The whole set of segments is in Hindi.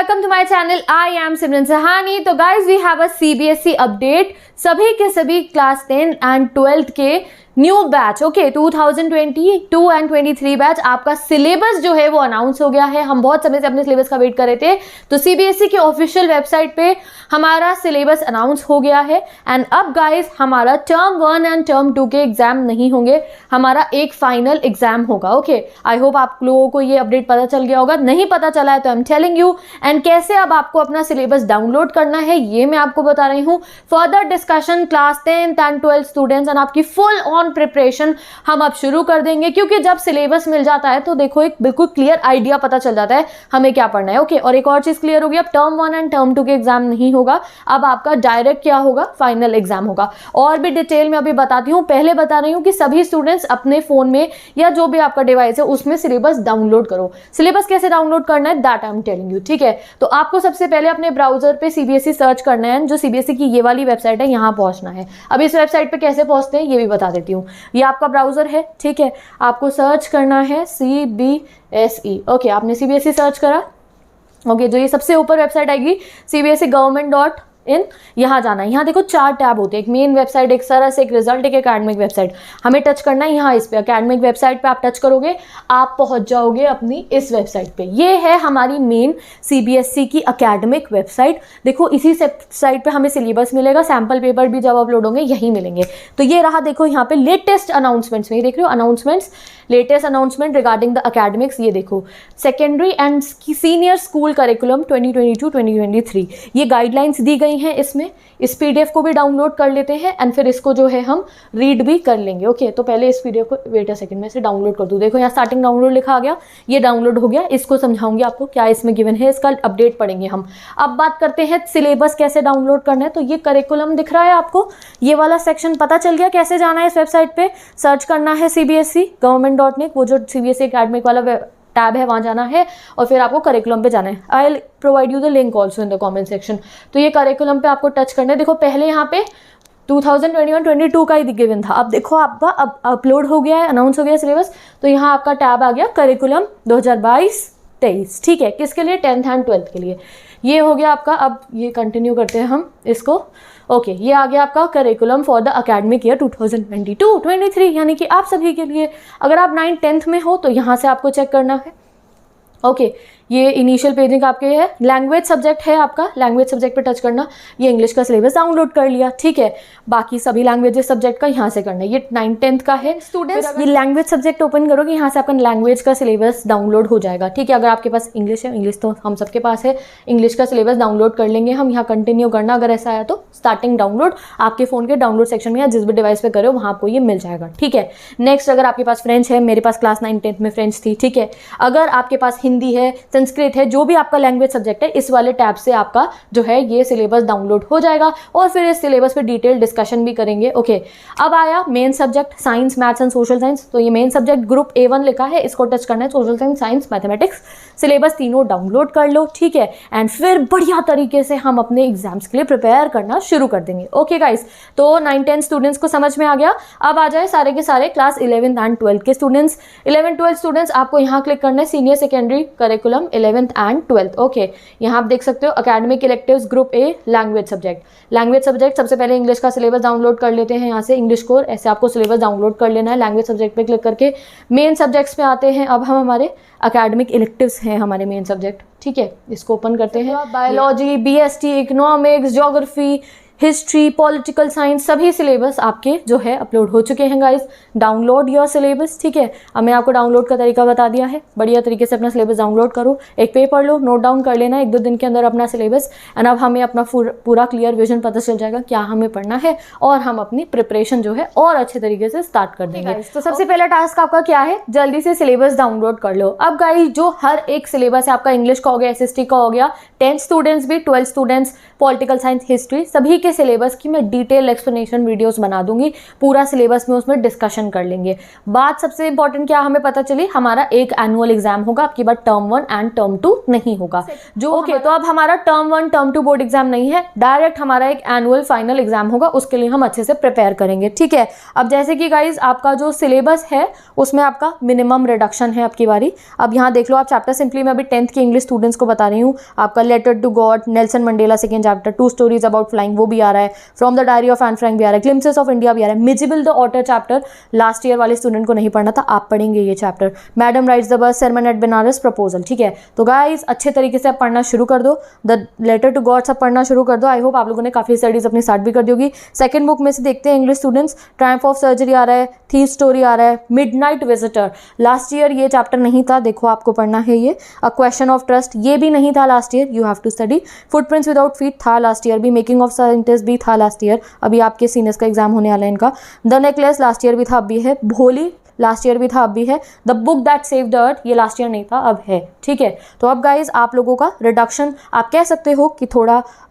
welcome to my channel. I am Simran Sahani. तो guys, we have a CBSE update. सभी के सभी क्लास 10 एंड 12 के new batch, okay 2022 and 23 batch, आपका सिलेबस जो है वो अनाउंस हो गया है. हम बहुत समय से अपने सिलेबस का वेट कर रहे थे, तो सीबीएसई की ऑफिशियल वेबसाइट पे हमारा सिलेबस अनाउंस हो गया है. एंड अब गाइस हमारा टर्म 1 एंड टर्म 2 के एग्जाम नहीं होंगे, हमारा एक फाइनल एग्जाम होगा. ओके, आई होप आप लोगों को ये अपडेट पता चल गया होगा. नहीं पता चला है तो I am telling you. And कैसे अब आपको अपना सिलेबस डाउनलोड करना है ये मैं आपको बता रही हूँ. Further discussion class 10th and 12 students and आपकी फुल ऑन प्रिपरेशन हम अब शुरू कर देंगे, क्योंकि जब सिलेबस मिल जाता है तो देखो एक बिल्कुल क्लियर आइडिया पता चल जाता है हमें क्या पढ़ना है. ओके, और एक और चीज क्लियर होगी, अब टर्म 1 एंड टर्म 2 के एग्जाम नहीं होगा, अब आपका डायरेक्ट क्या होगा, फाइनल एग्जाम होगा. और भी डिटेल में अभी बताती हूँ. पहले बता रही हूँ कि सभी स्टूडेंट्स अपने फोन में या जो भी आपका डिवाइस है उसमें सिलेबस डाउनलोड करो. सिलेबस कैसे डाउनलोड करना है that I am telling you. ठीक है, तो आपको सबसे पहले अपने ब्राउजर पे सीबीएसई सर्च करना है. जो सीबीएसई की ये वाली वेबसाइट है यहाँ पहुंचना है. अब इस वेबसाइट पे कैसे पहुंचते हैं ये भी बता देती हूँ. ये आपका ब्राउजर है, ठीक है, आपको सर्च करना है CBSE. ओके, आपने CBSE सर्च करा. ओके, जो ये सबसे ऊपर वेबसाइट आएगी CBSE government.in, यहाँ जाना है. यहाँ देखो 4 टैब होते हैं, एक मेन वेबसाइट, एक सरस, एक रिजल्ट, एक एकेडमिक वेबसाइट. हमें टच करना है यहाँ इस पे. एकेडमिक वेबसाइट पे आप टच करोगे, आप पहुँच जाओगे अपनी इस वेबसाइट पे. ये है हमारी मेन CBSE की एकेडमिक वेबसाइट. देखो इसी साइट पे हमें सिलेबस मिलेगा, सैम्पल पेपर भी जब अपलोड होंगे यहीं मिलेंगे. तो ये रहा, देखो यहाँ पे लेटेस्ट अनाउंसमेंट्स में, देख रहे हो announcements, latest announcement regarding the academics. ये देखो secondary and senior school curriculum 2022-2023, ये गाइडलाइंस दी गई हैं इसमें. इस पीडीएफ को भी डाउनलोड कर लेते हैं एंड फिर इसको जो है हम रीड भी कर लेंगे. ओके, तो पहले इस पीडीएफ को, वेट अ सेकंड, मैं इसे डाउनलोड कर दूँ. देखो यहाँ स्टार्टिंग डाउनलोड लिखा आ गया, ये डाउनलोड हो गया. इसको समझाऊंगी आपको क्या इसमें गिवन है, इसका अपडेट पढ़ेंगे हम. अब बात करते हैं सिलेबस कैसे डाउनलोड करना है. तो ये करिकुलम दिख रहा है आपको, ये वाला सेक्शन पता चल गया कैसे जाना है. इस वेबसाइट पे सर्च करना है CBSE government.in, वो जो CBSE एकेडमिक वाला टैब है वहाँ जाना है और फिर आपको करिकुलम पे जाना है. I will provide you the link also in the comment section. तो ये करिकुलम पे आपको टच करना है. देखो पहले यहाँ पे 2021-22 का ही गिवन था. अब देखो आपका अब अपलोड हो गया है, अनाउंस हो गया सिलेबस, तो यहाँ आपका टैब आ गया करिकुलम 2022-23. ठीक है, किसके लिए, 10th एंड 12th के लिए. ये हो गया आपका. अब ये कंटिन्यू करते हैं हम इसको. ओके, ये आ गया आपका curriculum for the academic year 2022-23, यानी कि आप सभी के लिए. अगर आप 9th-10th में हो तो यहाँ से आपको चेक करना है. ओके, ये इनिशियल पेजिंग आपके है. लैंग्वेज सब्जेक्ट है आपका, लैंग्वेज सब्जेक्ट पे टच करना. ये इंग्लिश का सिलेबस डाउनलोड कर लिया, ठीक है. बाकी सभी लैंग्वेजेस सब्जेक्ट का यहाँ से करना है. ये 9th-10th का है. स्टूडेंट्स ये लैंग्वेज सब्जेक्ट ओपन करोगे, यहाँ से आपका लैंग्वेज का सिलेबस डाउनलोड हो जाएगा. ठीक है, अगर आपके पास इंग्लिश है, इंग्लिश तो हम सबके पास है, इंग्लिश का सिलेबस डाउनलोड कर लेंगे हम. यहाँ कंटिन्यू करना, अगर ऐसा आया तो स्टार्टिंग डाउनलोड आपके फोन के डाउनलोड सेक्शन में या जिस भी डिवाइस पे करो वहाँ आपको ये मिल जाएगा. ठीक है, नेक्स्ट अगर आपके पास फ्रेंच है, मेरे पास क्लास 9th-10th में फ्रेंच थी. ठीक है, अगर आपके पास हिंदी है, संस्कृत है, जो भी आपका लैंग्वेज सब्जेक्ट है, इस वाले टैब से आपका जो है ये सिलेबस डाउनलोड हो जाएगा और फिर इस सिलेबस पे डिटेल डिस्कशन भी करेंगे. ओके, अब आया main subject science, maths and social science. तो ये मेन सब्जेक्ट ग्रुप A1 लिखा है, इसको टच करना है. Social science, science, mathematics, syllabus तीनों डाउनलोड कर लो. ठीक है, एंड फिर बढ़िया तरीके से हम अपने एग्जाम्स के लिए प्रिपेयर करना शुरू कर देंगे. ओके गाइस, तो 9th-10th स्टूडेंट्स को समझ में आ गया. अब आ जाए सारे के सारे क्लास 11th एंड 12th के स्टूडेंट्स. 11th-12th स्टूडेंट्स आपको यहाँ क्लिक करना है senior secondary curriculum 11th and 12th. Okay, यहाँ आप देख सकते हो academic electives group A language subject. Language subject सबसे पहले इंग्लिश का सिलेबस डाउनलोड कर लेते हैं. यहाँ से इंग्लिश कोर, ऐसे आपको सिलेबस डाउनलोड कर लेना है. लैंग्वेज सब्जेक्ट पे क्लिक करके मेन सब्जेक्ट्स पे आते हैं. अब हम हमारे एकेडमिक इलेक्टिव्स हैं हमारे मेन सब्जेक्ट. ठीक है, इसको ओपन करते हैं. Biology, BST, economics, geography, history, political science, सभी सिलेबस आपके जो है अपलोड हो चुके हैं गाइस. Download your syllabus. ठीक है, अब मैं आपको डाउनलोड का तरीका बता दिया है. बढ़िया तरीके से अपना सिलेबस डाउनलोड करो, एक पेपर लो, नोट डाउन कर लेना 1-2 दिन के अंदर अपना सिलेबस. एंड अब हमें अपना पूरा क्लियर विजन पता चल जाएगा क्या हमें पढ़ना है और हम अपनी प्रिपरेशन जो है और अच्छे तरीके से स्टार्ट कर देंगे. तो सबसे पहला टास्क आपका क्या है, जल्दी से सिलेबस डाउनलोड कर लो. अब गाइस जो हर एक सिलेबस है आपका, इंग्लिश का हो गया, SST का हो गया, 10th स्टूडेंट्स भी, 12th students, political science, history, सभी के सिलेबस की मैं डिटेल एक्सप्लेनेशन वीडियोस बना दूंगी, पूरा सिलेबस में उसमें डिस्कशन कर लेंगे। बात सबसे इंपॉर्टेंट क्या हमें पता चली, हमारा एक एनुअल एग्जाम होगा, आपकी बात टर्म 1 एंड टर्म 2 नहीं होगा जो ओके। तो अब हमारा टर्म 1 टर्म 2 बोर्ड एग्जाम नहीं है, डायरेक्ट हमारा एक एनुअल फाइनल एग्जाम होगा, उसके लिए हम अच्छे से प्रिपेयर करेंगे, ठीक है। अब जैसे कि गाइज आपका जो सिलेबस है उसमें आपका मिनिमम रिडक्शन है आपकी बारी। अब यहाँ देख लो आप चैप्टर, सिंपली मैं अभी 10th के इंग्लिश स्टूडेंट्स को बता रही हूँ। आपका letter to God, Nelson Mandela second chapter, 2 stories about flying वो भी आ रहा है, from the diary of Anne Frank भी आ रहा है, ग्लिम्पसेस ऑफ इंडिया भी आ रहा है, Mijbil the otter chapter last year वाले स्टूडेंट को नहीं पढ़ना था, आप पढ़ेंगे ये chapter, madam rides the bus, sermon at Banaras, proposal, ठीक है। तो गाइज अच्छे तरीके से आप पढ़ना शुरू कर दो, द लेटर टू गॉड सब पढ़ना शुरू कर दो। आई होप आप लोगों ने काफी स्टडीज अपनी स्टार्ट भी कर दी होगी। सेकंड बुक में से देखते हैं English students, triumph of surgery आ रहा है, थीफ स्टोरी आ रहा है, मिडनाइट विजिटर, लास्ट ईयर ये चैप्टर नहीं था, देखो आपको पढ़ना है ये। अ क्वेश्चन ऑफ ट्रस्ट ये भी नहीं था last year, you have to study. Footprints without feet था लास्ट ईयर भी, मेकिंग ऑफ साइंटिस्ट भी था लास्ट ईयर, अभी आपके सीनियर्स का एग्जाम होने वाला है इनका। द नेकलेस लास्ट ईयर भी था, अब भी है। भोली लास्ट ईयर भी था, अब भी है। The book that saved the earth ये लास्ट ईयर नहीं था, अब है, ठीक है। तो अब गाइज आप लोगों का रिडक्शन आप कह सकते हो कि थोड़ा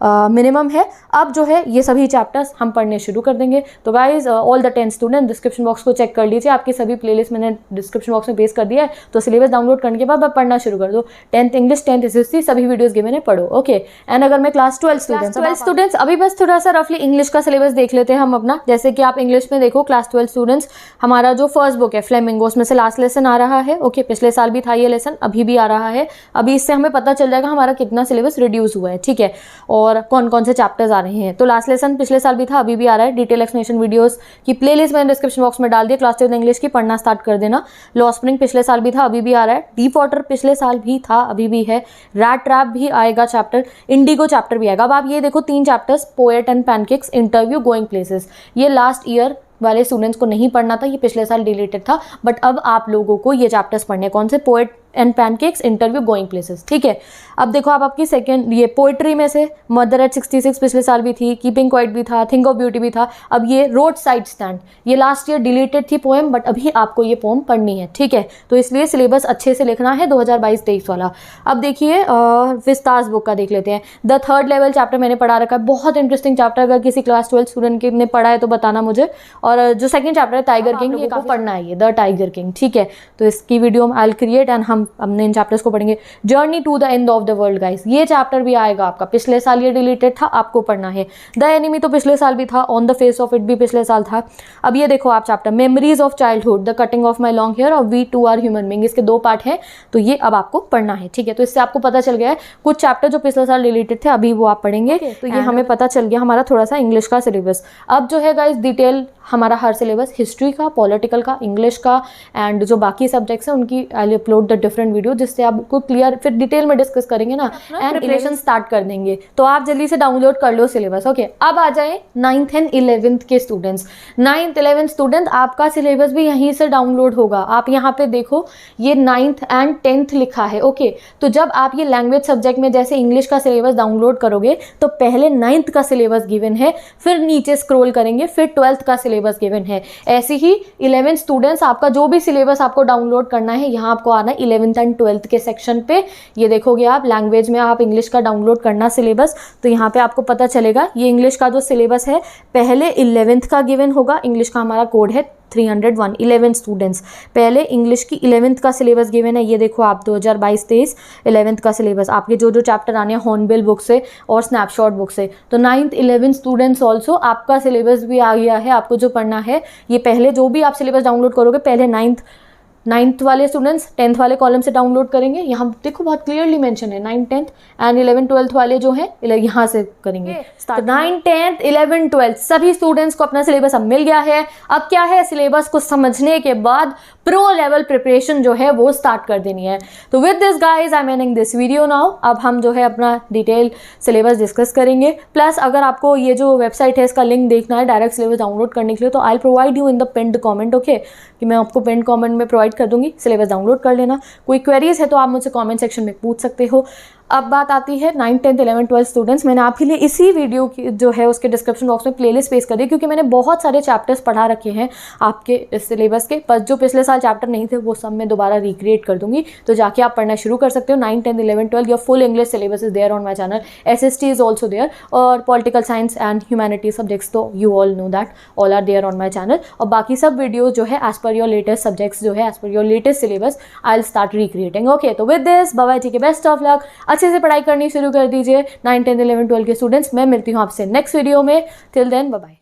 मिनिमम है। अब जो है ये सभी चैप्टर्स हम पढ़ने शुरू कर देंगे। तो guys all the 10 student description box को चेक कर लीजिए, आपकी सभी प्लेलिस्ट मैंने डिस्क्रिप्शन बॉक्स में पेस्ट कर दिया है, तो सिलेबस डाउनलोड करने के बाद आप पढ़ना शुरू कर दो। 10th इंग्लिश, 10th SSC सभी वीडियोस गिवन है, पढ़ो, ओके। एंड अगर मैं क्लास 12 स्टूडेंट्स अभी बस थोड़ा सा रफली इंग्लिश का सिलेबस देख लेते हैं हम अपना। जैसे कि आप इंग्लिश में देखो क्लास 12 स्टूडेंट्स, हमारा जो फर्स्ट बुक है फ्लेमिंगो, उसमें से लास्ट लेसन आ रहा है, ओके। पिछले साल भी था ये लेसन, अभी भी आ रहा है। अभी इससे हमें पता चल जाएगा हमारा कितना सिलेबस रिड्यूस हुआ है, ठीक है, और कौन कौन से चैप्टर्स आ रहे हैं। तो लास्ट लेसन पिछले साल भी था, अभी भी आ रहा है। डिटेल एक्सप्लेनेशन वीडियोस की प्लेलिस्ट मैंने डिस्क्रिप्शन बॉक्स में डाल दिया, क्लास 12 इंग्लिश की पढ़ना स्टार्ट कर देना। लॉ स्प्रिंग पिछले साल भी था, अभी भी आ रहा है। डीप वाटर पिछले साल भी था, अभी भी है। रैट ट्रैप भी आएगा चैप्टर, इंडिगो चैप्टर भी आएगा। अब आप ये देखो 3 chapters, poet and pancakes, interview, going places, ये लास्ट ईयर वाले स्टूडेंट्स को नहीं पढ़ना था, ये पिछले साल डिलीटेड था, बट अब आप लोगों को ये चैप्टर्स पढ़ने, कौन से, poet and pancakes, interview, going places, ठीक है। अब देखो आप आपकी सेकंड ये पोइट्री में से मदर एट 66 पिछले साल भी थी, कीपिंग क्वाइट भी था, थिंक ऑफ ब्यूटी भी था। अब ये रोड साइड स्टैंड ये लास्ट ईयर डिलीटेड थी पोएम, बट अभी आपको ये पोएम पढ़नी है, ठीक है। तो इसलिए सिलेबस अच्छे से लिखना है 2022-23 वाला। अब देखिए विस्तास बुक का देख लेते हैं। द थर्ड लेवल चैप्टर मैंने पढ़ा रखा है, बहुत इंटरेस्टिंग चैप्टर, अगर किसी क्लास 12 स्टूडेंट ने पढ़ा है तो बताना मुझे। और जो सेकंड चैप्टर है टाइगर किंग, ये काफी पढ़ना है, ये द टाइगर किंग, ठीक है। तो इसकी video I will create and हम अपने इन चैप्टर्स को पढ़ेंगे। Journey to the end of the world guys, ये चैप्टर भी आएगा आपका, पिछले साल ये डिलीटेड था, आपको पढ़ना है। द एनिमी तो पिछले साल भी था, on the face of it भी पिछले साल था। अब ये देखो आप chapter memories of childhood, the cutting of my long hair और we too are human being, इसके 2 पार्ट हैं, तो ये अब आपको पढ़ना है, ठीक है। तो इससे आपको पता चल गया है कुछ चैप्टर जो पिछले साल डिलीटेड थे अभी वो आप पढ़ेंगे, तो ये हमें पता चल गया हमारा थोड़ा सा इंग्लिश का सिलेबस। अब जो है गाइस डिटेल हमारा हर सिलेबस, हिस्ट्री का, पॉलिटिकल का, इंग्लिश का एंड जो बाकी सब्जेक्ट्स हैं उनकी I will upload the different video, जिससे आपको क्लियर फिर डिटेल में डिस्कस करेंगे ना, एंड प्रिपरेशन स्टार्ट कर देंगे। तो आप जल्दी से डाउनलोड कर लो सिलेबस, ओके। अब आ जाए 9th एंड 11th के स्टूडेंट्स। 9th 11th स्टूडेंट आपका सिलेबस भी यहीं से डाउनलोड होगा। आप यहाँ पे देखो ये 9th एंड 10th लिखा है, ओके। तो जब आप ये लैंग्वेज सब्जेक्ट में जैसे इंग्लिश का सिलेबस डाउनलोड करोगे तो पहले 9th का सिलेबस गिवन है, फिर नीचे स्क्रॉल करेंगे, फिर 12th का सिलेबस गिवन है। ऐसे ही 11th स्टूडेंट्स आपका जो भी सिलेबस आपको डाउनलोड करना है, यहाँ आपको आना है 11th एंड 12th के सेक्शन पे। ये देखोगे आप लैंग्वेज में आप इंग्लिश का डाउनलोड करना सिलेबस, तो यहाँ पे आपको पता चलेगा ये इंग्लिश का जो सिलेबस है पहले 11th का गिवन होगा। इंग्लिश का हमारा कोड है 301। 11 स्टूडेंट्स पहले इंग्लिश की 11th का सिलेबस गिवन है। ये देखो आप 2022-23 11th का सिलेबस, आपके जो जो चैप्टर आने हैं हॉर्नबिल बुक से और स्नैपशॉट बुक से। तो 9th 11th स्टूडेंट्स ऑल्सो आपका सिलेबस भी आ गया है, आपको जो पढ़ना है ये पहले जो भी आप सिलेबस डाउनलोड करोगे पहले 9th वाले स्टूडेंट्स 10th वाले कॉलम से डाउनलोड करेंगे। यहाँ देखो बहुत क्लियरली मेंशन है 9th 10th and 11th 12th वाले जो है यहाँ से करेंगे। तो 9th 10th 11th 12th सभी स्टूडेंट्स को अपना सिलेबस अब मिल गया है। अब क्या है, सिलेबस को समझने के बाद प्रो लेवल प्रिपरेशन जो है वो स्टार्ट कर देनी है। तो with this guys I am ending this video now. अब हम जो है अपना डिटेल सिलेबस डिस्कस करेंगे। प्लस अगर आपको ये जो वेबसाइट है इसका लिंक देखना है डायरेक्ट सिलेबस डाउनलोड करने के लिए, तो I provide you in the pinned comment, okay, कि मैं आपको पिन्ड कमेंट में प्रोवाइड कर दूंगी, सिलेबस डाउनलोड कर लेना। कोई क्वेरीज है तो आप मुझसे कमेंट सेक्शन में पूछ सकते हो। अब बात आती है 9th 10th 11th 12th students, मैंने आपके लिए इसी वीडियो की जो है उसके डिस्क्रिप्शन बॉक्स में प्लेलिस्ट पेश कर दी, क्योंकि मैंने बहुत सारे चैप्टर्स पढ़ा रखे हैं आपके सिलेबस के, पर जो पिछले साल चैप्टर नहीं थे वो सब मैं दोबारा रिक्रिएट कर दूंगी, तो जाके आप पढ़ना शुरू कर सकते हो। 9th 10th 11th 12th your full English syllabus is there on my channel, SST is also there, और political science and humanity subjects तो you all know that all are there on my channel. और बाकी सब वीडियो जो है as per your latest subjects जो है as per your latest syllabus I will start recreating. Okay, तो विद दिस बाय बाय, ठीक है, बेस्ट ऑफ लक, अच्छे से पढ़ाई करनी शुरू कर दीजिए 9th 10th 11th 12th के स्टूडेंट्स। मैं मिलती हूँ आपसे नेक्स्ट वीडियो में, टिल देन बाय बाय।